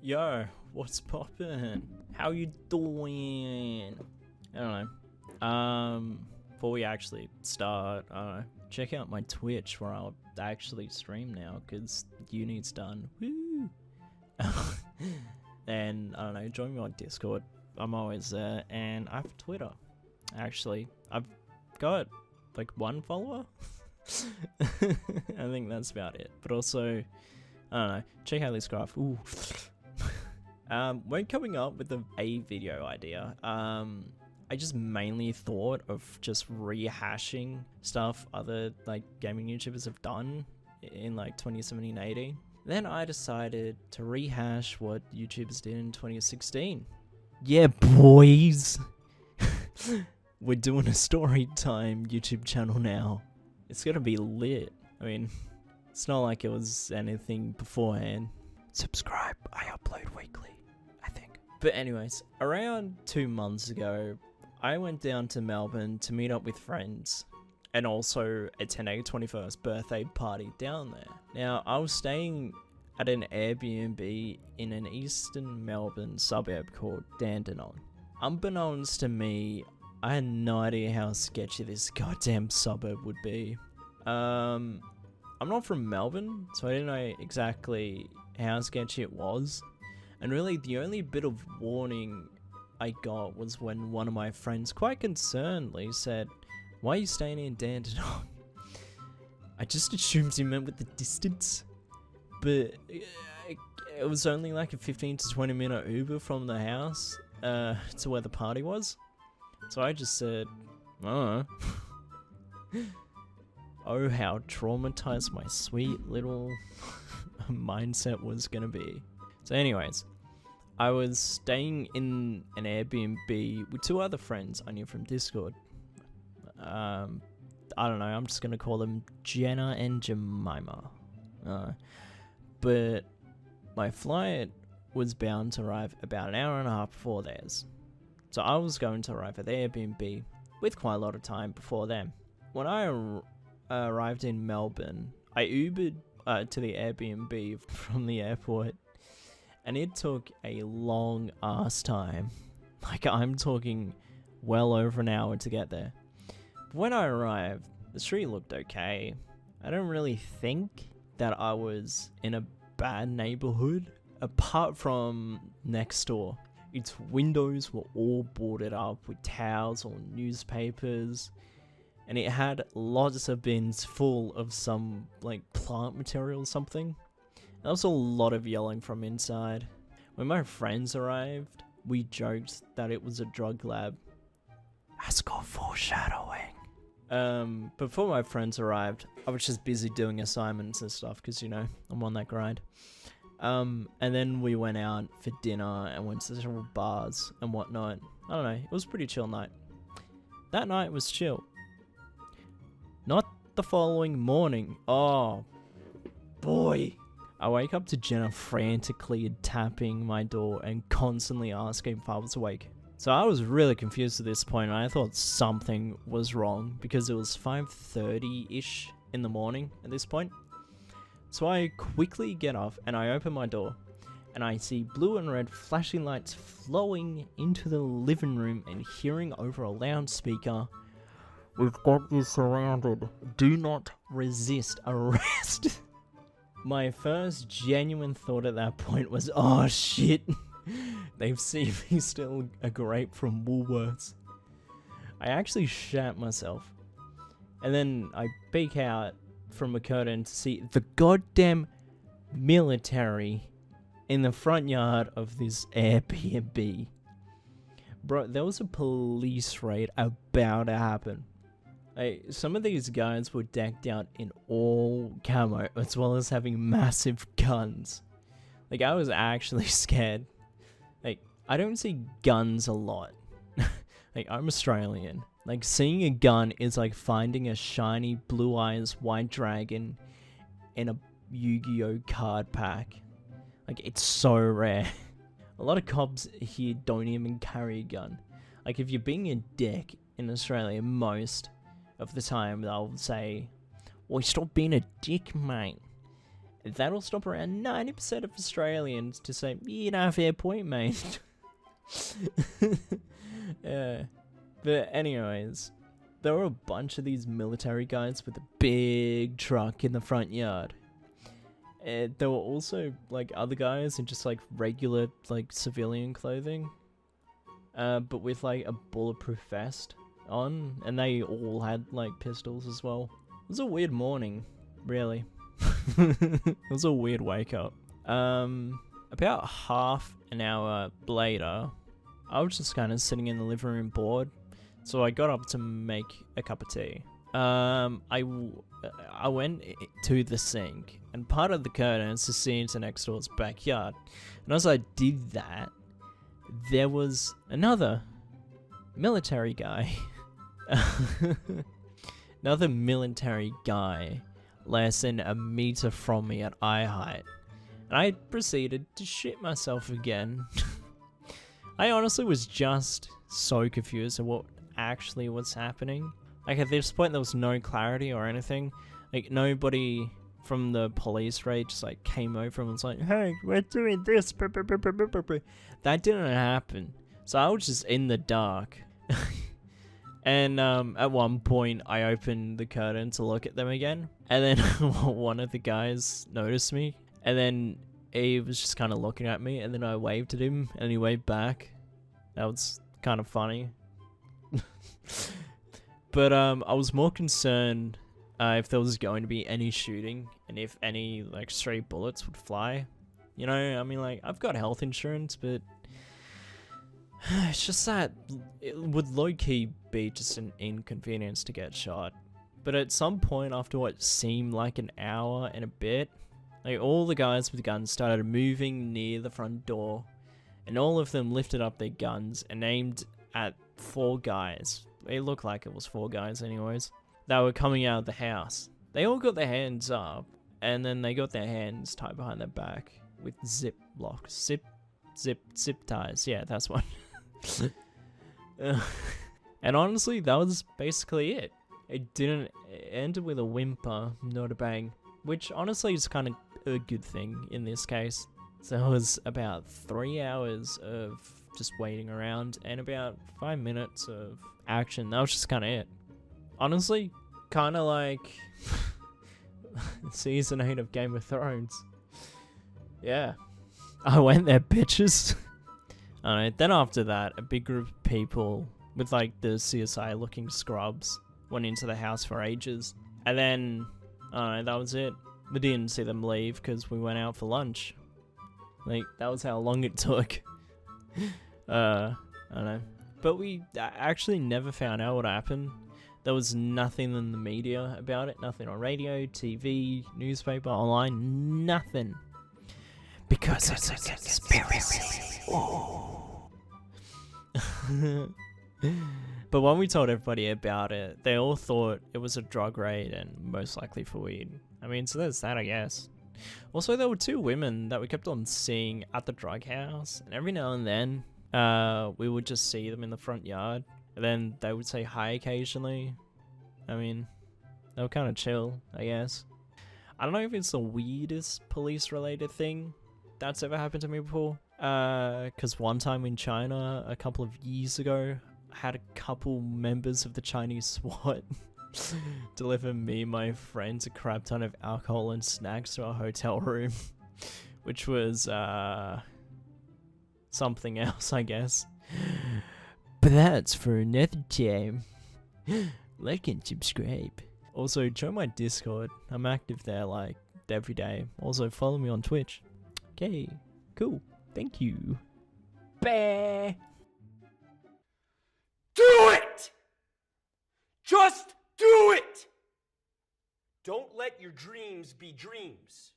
Yo, what's poppin'? How you doing? I don't know. Before we actually start, check out my Twitch where I'll actually stream now because uni's done. Woo! And I don't know, join me on Discord. I'm always there, and I have Twitter. Actually, I've got like one follower. I think that's about it. But also, I don't know, check out this graph. Ooh. When coming up with a video idea, I just mainly thought of just rehashing stuff other like gaming YouTubers have done in like 2017-18. Then I decided to rehash what YouTubers did in 2016. Yeah, boys! We're doing a story time YouTube channel now. It's gonna be lit. I mean, it's not like it was anything beforehand. Subscribe, I upload weekly, I think. But anyways, around 2 months ago, I went down to Melbourne to meet up with friends and also attend a 21st birthday party down there. Now, I was staying at an Airbnb in an eastern Melbourne suburb called Dandenong. Unbeknownst to me, I had no idea how sketchy this goddamn suburb would be. I'm not from Melbourne, so I didn't know exactly how sketchy it was. And really, the only bit of warning I got was when one of my friends quite concernedly said, "Why are you staying in Dandenong?" I just assumed he meant with the distance, but it was only like a 15 to 20 minute Uber from the house to where the party was. So I just said, oh, oh, how traumatized my sweet little mindset was gonna be. So anyways, I was staying in an Airbnb with two other friends I knew from Discord. I don't know, I'm just gonna call them Jenna and Jemima. But my flight was bound to arrive about an hour and a half before theirs. So I was going to arrive at the Airbnb with quite a lot of time before them. When I arrived in Melbourne, I Ubered to the Airbnb from the airport, and it took a long ass time. Like, I'm talking well over an hour to get there. But when I arrived, the street looked okay. I don't really think that I was in a bad neighborhood, apart from next door. Its windows were all boarded up with towels or newspapers, and it had lots of bins full of some like plant material or something. There was a lot of yelling from inside. When my friends arrived, we joked that it was a drug lab. That's called foreshadowing. Before my friends arrived, I was just busy doing assignments and stuff because, you know, I'm on that grind. And then we went out for dinner and went to several bars and whatnot. I don't know, it was a pretty chill night. That night was chill. Not the following morning. Oh, boy. I wake up to Jenna frantically tapping my door and constantly asking if I was awake. So I was really confused at this point, and I thought something was wrong because it was 5:30-ish in the morning at this point. So I quickly get off and I open my door and I see blue and red flashing lights flowing into the living room and hearing over a loudspeaker, "We've got you surrounded. Do not resist arrest." My first genuine thought at that point was, oh shit, they've seen me steal a grape from Woolworths. I actually shat myself. And then I peek out from a curtain to see the goddamn military in the front yard of this Airbnb. Bro, there was a police raid about to happen. Like, some of these guys were decked out in all camo, as well as having massive guns. Like, I was actually scared. Like, I don't see guns a lot. Like, I'm Australian. Like, seeing a gun is like finding a shiny blue eyes white dragon in a Yu-Gi-Oh card pack. Like, it's so rare. A lot of cops here don't even carry a gun. Like, if you're being a dick in Australia, most of the time they'll say, "Well, stop being a dick, mate." That'll stop around 90% of Australians to say, fair point, mate. Yeah. But anyways, there were a bunch of these military guys with a big truck in the front yard. There were also like other guys in just like regular like civilian clothing, but with like a bulletproof vest on, and they all had like pistols as well. It was a weird morning, really. It was a weird wake up. About half an hour later, I was just kind of sitting in the living room bored, so I got up to make a cup of tea. I went to the sink, and part of the curtain is to see into next door's backyard. And as I did that, there was another military guy. Another military guy less than a meter from me at eye height. And I proceeded to shit myself again. I honestly was just so confused at what actually was happening. Like, at this point, there was no clarity or anything. Like, nobody from the police raid just, like, came over and was like, hey, we're doing this. That didn't happen. So I was just in the dark. And at one point, I opened the curtain to look at them again. And then one of the guys noticed me. And then he was just kind of looking at me. And then I waved at him, and he waved back. That was kind of funny. But I was more concerned if there was going to be any shooting and if any like stray bullets would fly. You know, I mean, like, I've got health insurance, but it's just that it would low-key be just an inconvenience to get shot. But at some point after what seemed like an hour and a bit, like, all the guys with guns started moving near the front door, and all of them lifted up their guns and aimed at 4 guys. It looked like it was 4 guys anyways. That were coming out of the house. They all got their hands up, and then they got their hands tied behind their back with zip locks. Zip ties. Yeah, that's one. And honestly, that was basically it. It ended with a whimper, not a bang. Which honestly is kind of a good thing in this case. So it was about 3 hours of just waiting around and about 5 minutes of action. That was just kind of it. Honestly, kind of like season 8 of Game of Thrones. Yeah. I went there, bitches. Alright, then after that, a big group of people with like the CSI looking scrubs went into the house for ages. And then, that was it. We didn't see them leave because we went out for lunch. Like, that was how long it took. I don't know. But we actually never found out what happened. There was nothing in the media about it. Nothing on radio, TV, newspaper, online. Nothing. Because it's a conspiracy. But when we told everybody about it, they all thought it was a drug raid and most likely for weed. I mean, so there's that, I guess. Also, there were 2 women that we kept on seeing at the drug house, and every now and then, we would just see them in the front yard, and then they would say hi occasionally. I mean, they were kind of chill, I guess. I don't know if it's the weirdest police-related thing that's ever happened to me before. Because one time in China, a couple of years ago, I had a couple members of the Chinese SWAT deliver me and my friends a crap ton of alcohol and snacks to our hotel room, which was, something else, I guess. But that's for another time. Like and subscribe. Also, join my Discord. I'm active there, like, every day. Also, follow me on Twitch. Okay, cool. Thank you. Bah! Do it! Just do it! Don't let your dreams be dreams.